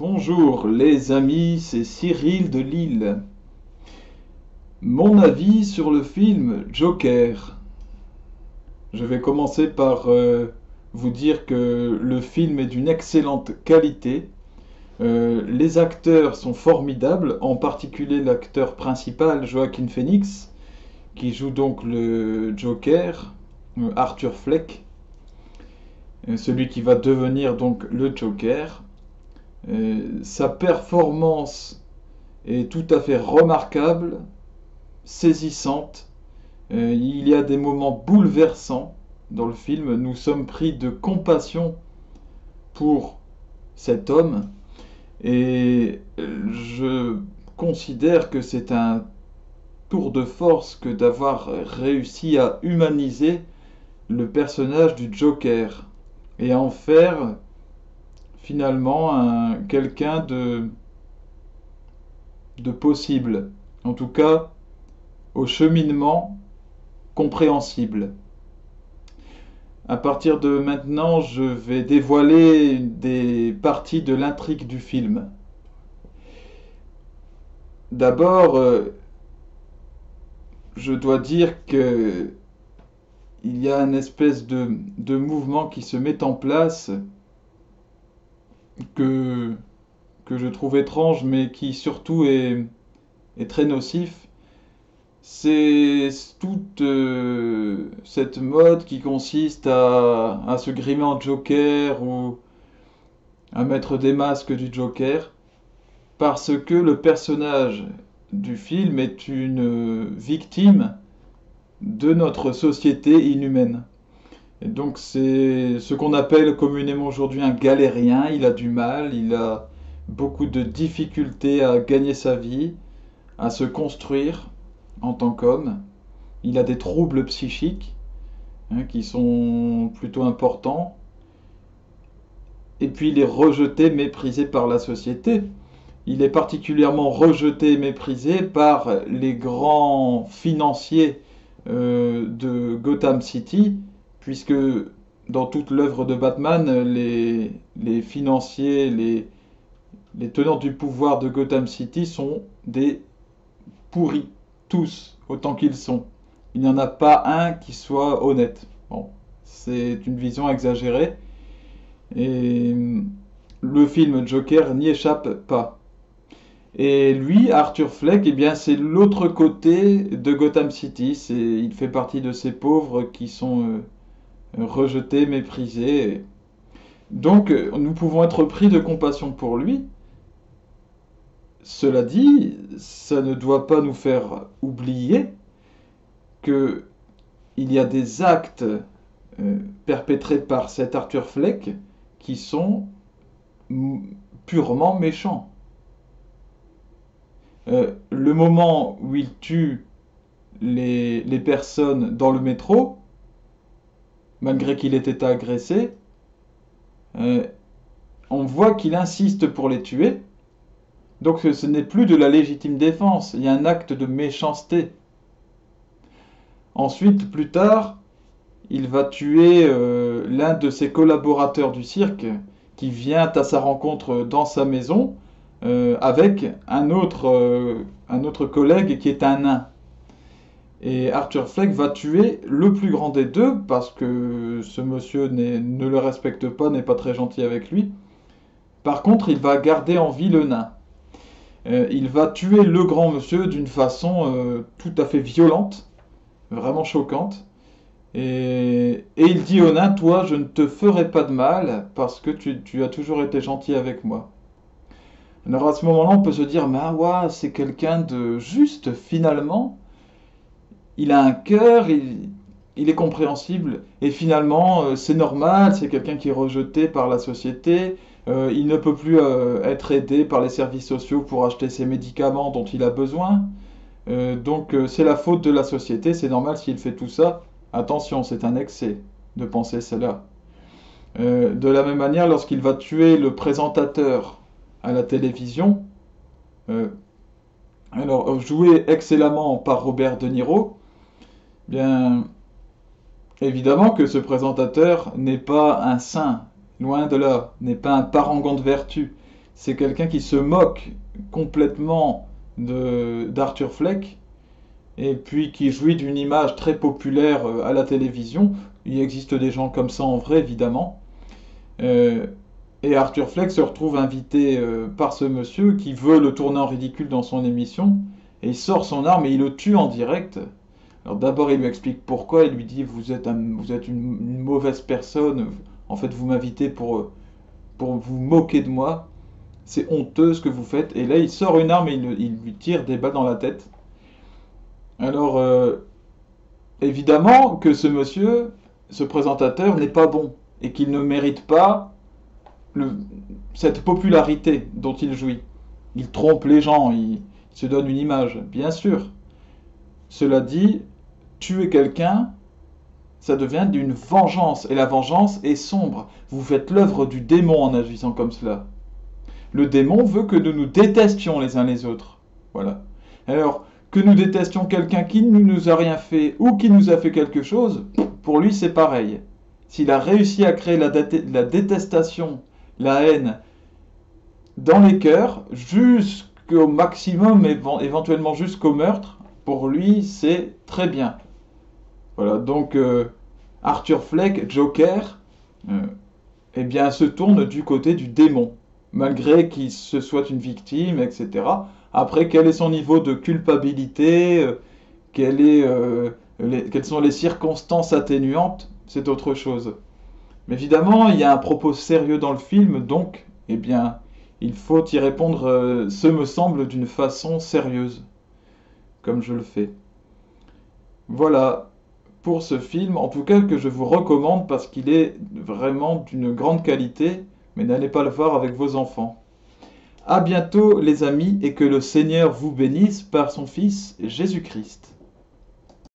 Bonjour les amis, c'est Cyril de Lille. Mon avis sur le film Joker. Je vais commencer par vous dire que le film est d'une excellente qualité. Les acteurs sont formidables, en particulier l'acteur principal Joaquin Phoenix, qui joue donc le Joker, Arthur Fleck, celui qui va devenir donc le Joker. Sa performance est tout à fait remarquable, saisissante. Il y a des moments bouleversants dans le film. Nous sommes pris de compassion pour cet homme et je considère que c'est un tour de force que d'avoir réussi à humaniser le personnage du Joker et à en faire finalement quelqu'un de possible, en tout cas au cheminement compréhensible. À partir de maintenant, je vais dévoiler des parties de l'intrigue du film. D'abord, je dois dire que il y a une espèce de mouvement qui se met en place que, que je trouve étrange, mais qui surtout est très nocif. C'est toute cette mode qui consiste à se grimer en Joker ou à mettre des masques du Joker, parce que le personnage du film est une victime de notre société inhumaine. Et donc c'est ce qu'on appelle communément aujourd'hui un galérien. Il a du mal, il a beaucoup de difficultés à gagner sa vie, à se construire en tant qu'homme. Il a des troubles psychiques qui sont plutôt importants. Et puis il est rejeté, méprisé par la société. Il est particulièrement rejeté et méprisé par les grands financiers de Gotham City, puisque dans toute l'œuvre de Batman, les financiers, les tenants du pouvoir de Gotham City sont des pourris, tous, autant qu'ils sont. Il n'y en a pas un qui soit honnête. Bon, c'est une vision exagérée, et le film Joker n'y échappe pas. Et lui, Arthur Fleck, eh bien, c'est l'autre côté de Gotham City. Il fait partie de ces pauvres qui sont rejeté, méprisé. Donc nous pouvons être pris de compassion pour lui. Cela dit, ça ne doit pas nous faire oublier que il y a des actes perpétrés par cet Arthur Fleck qui sont purement méchants. Le moment où il tue les personnes dans le métro, malgré qu'il ait été agressé, on voit qu'il insiste pour les tuer. Donc ce n'est plus de la légitime défense, il y a un acte de méchanceté. Ensuite, plus tard, il va tuer l'un de ses collaborateurs du cirque qui vient à sa rencontre dans sa maison avec un autre collègue qui est un nain. Et Arthur Fleck va tuer le plus grand des deux parce que ce monsieur ne le respecte pas, n'est pas très gentil avec lui. Par contre, il va garder en vie le nain. Il va tuer le grand monsieur d'une façon tout à fait violente, vraiment choquante. Et il dit au nain, toi, je ne te ferai pas de mal parce que tu as toujours été gentil avec moi. Alors à ce moment-là, on peut se dire, mais ah ouais, c'est quelqu'un de juste finalement. Il a un cœur, il est compréhensible, et finalement, c'est normal, c'est quelqu'un qui est rejeté par la société, il ne peut plus être aidé par les services sociaux pour acheter ses médicaments dont il a besoin, donc c'est la faute de la société, c'est normal s'il fait tout ça. Attention, c'est un excès de penser cela. De la même manière, lorsqu'il va tuer le présentateur à la télévision, euh, alors joué excellemment par Robert De Niro, bien, évidemment que ce présentateur n'est pas un saint, loin de là, n'est pas un parangon de vertu. c'est quelqu'un qui se moque complètement d'Arthur Fleck, et puis qui jouit d'une image très populaire à la télévision. Il existe des gens comme ça en vrai, évidemment. Euh, et Arthur Fleck se retrouve invité par ce monsieur qui veut le tourner en ridicule dans son émission, et il sort son arme et il le tue en direct. Alors d'abord, il lui explique pourquoi, il lui dit, vous êtes une mauvaise personne, en fait vous m'invitez pour vous moquer de moi, c'est honteux ce que vous faites. Et là, il sort une arme et il lui tire des balles dans la tête. Alors, évidemment que ce monsieur, ce présentateur, n'est pas bon et qu'il ne mérite pas le- cette popularité dont il jouit. Il trompe les gens, il se donne une image, bien sûr. Cela dit, tuer quelqu'un, ça devient d'une vengeance, et la vengeance est sombre. Vous faites l'œuvre du démon en agissant comme cela. Le démon veut que nous nous détestions les uns les autres. Voilà. Alors, que nous détestions quelqu'un qui ne nous a rien fait ou qui nous a fait quelque chose, pour lui c'est pareil. S'il a réussi à créer la détestation, la haine dans les cœurs, jusqu'au maximum, éventuellement jusqu'au meurtre, pour lui c'est très bien. Voilà, donc Arthur Fleck, Joker, euh, eh bien, se tourne du côté du démon, malgré qu'il se soit une victime, etc. Après, quel est son niveau de culpabilité, quelles sont les circonstances atténuantes, c'est autre chose. Mais évidemment, il y a un propos sérieux dans le film, donc, eh bien, il faut y répondre, ce me semble, d'une façon sérieuse, comme je le fais. Voilà pour ce film, en tout cas que je vous recommande parce qu'il est vraiment d'une grande qualité, mais n'allez pas le voir avec vos enfants. À bientôt les amis et que le Seigneur vous bénisse par son Fils Jésus-Christ.